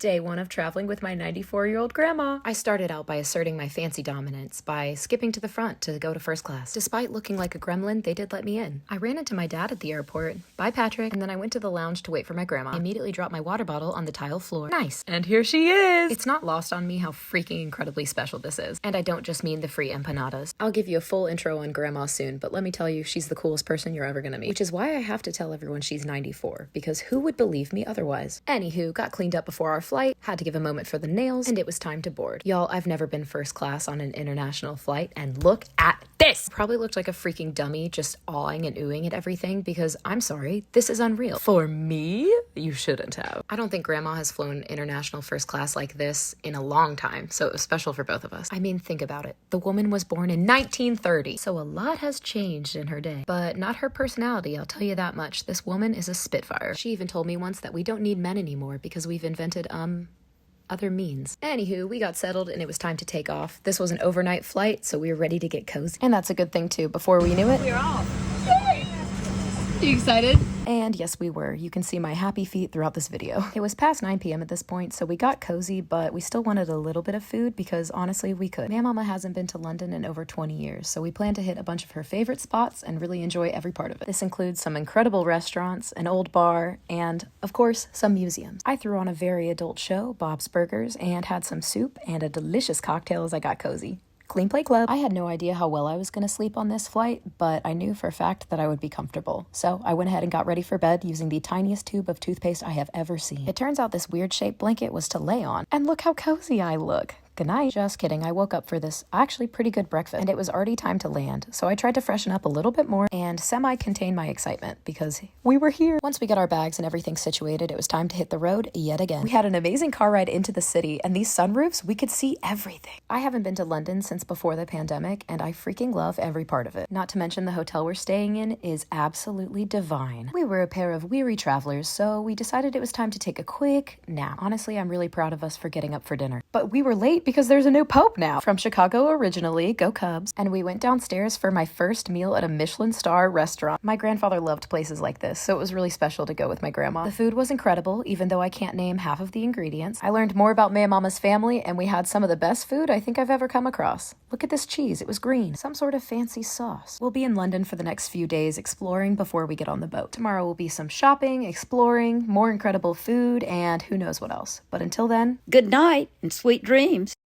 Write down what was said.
Day 1 of traveling with my 94-year-old grandma. I started out by asserting my fancy dominance by skipping to the front to go to first class. Despite looking like a gremlin, they did let me in. I ran into my dad at the airport, bye Patrick, and then I went to the lounge to wait for my grandma. I immediately dropped my water bottle on the tile floor. Nice. And here she is! It's not lost on me how freaking incredibly special this is. And I don't just mean the free empanadas. I'll give you a full intro on grandma soon, but let me tell you, she's the coolest person you're ever gonna meet. Which is why I have to tell everyone she's 94, because who would believe me otherwise? Anywho, got cleaned up before our flight, had to give a moment for the nails, and it was time to board. Y'all, I've never been first class on an international flight, and look at this! Probably looked like a freaking dummy just awing and oohing at everything because, I'm sorry, this is unreal. For me? You shouldn't have. I don't think grandma has flown international first class like this in a long time, so it was special for both of us. I mean, think about it. The woman was born in 1930, so a lot has changed in her day. But not her personality, I'll tell you that much. This woman is a spitfire. She even told me once that we don't need men anymore because we've invented, other means. Anywho, we got settled and it was time to take off. This was an overnight flight, so we were ready to get cozy. And that's a good thing too. Before we knew it, we're off. Yay! You excited? And yes, we were. You can see my happy feet throughout this video. It was past 9 p.m. at this point, so we got cozy, but we still wanted a little bit of food because honestly, we could. My mama hasn't been to London in over 20 years, so we plan to hit a bunch of her favorite spots and really enjoy every part of it. This includes some incredible restaurants, an old bar, and, of course, some museums. I threw on a very adult show, Bob's Burgers, and had some soup and a delicious cocktail as I got cozy. Clean Play Club. I had no idea how well I was going to sleep on this flight, but I knew for a fact that I would be comfortable. So I went ahead and got ready for bed using the tiniest tube of toothpaste I have ever seen. It turns out this weird shaped blanket was to lay on. And look how cozy I look. Good night. Just kidding. I woke up for this actually pretty good breakfast and it was already time to land. So I tried to freshen up a little bit more and semi-contain my excitement because we were here. Once we got our bags and everything situated, it was time to hit the road yet again. We had an amazing car ride into the city and these sunroofs, we could see everything. I haven't been to London since before the pandemic and I freaking love every part of it. Not to mention the hotel we're staying in is absolutely divine. We were a pair of weary travelers, so we decided it was time to take a quick nap. Honestly, I'm really proud of us for getting up for dinner. But we were late because there's a new pope now. From Chicago originally, go Cubs. And we went downstairs for my first meal at a Michelin star restaurant. My grandfather loved places like this, so it was really special to go with my grandma. The food was incredible, even though I can't name half of the ingredients. I learned more about my mama's family, and we had some of the best food I think I've ever come across. Look at this cheese, it was green. Some sort of fancy sauce. We'll be in London for the next few days exploring before we get on the boat. Tomorrow will be some shopping, exploring, more incredible food, and who knows what else. But until then, Good night and sweet dreams.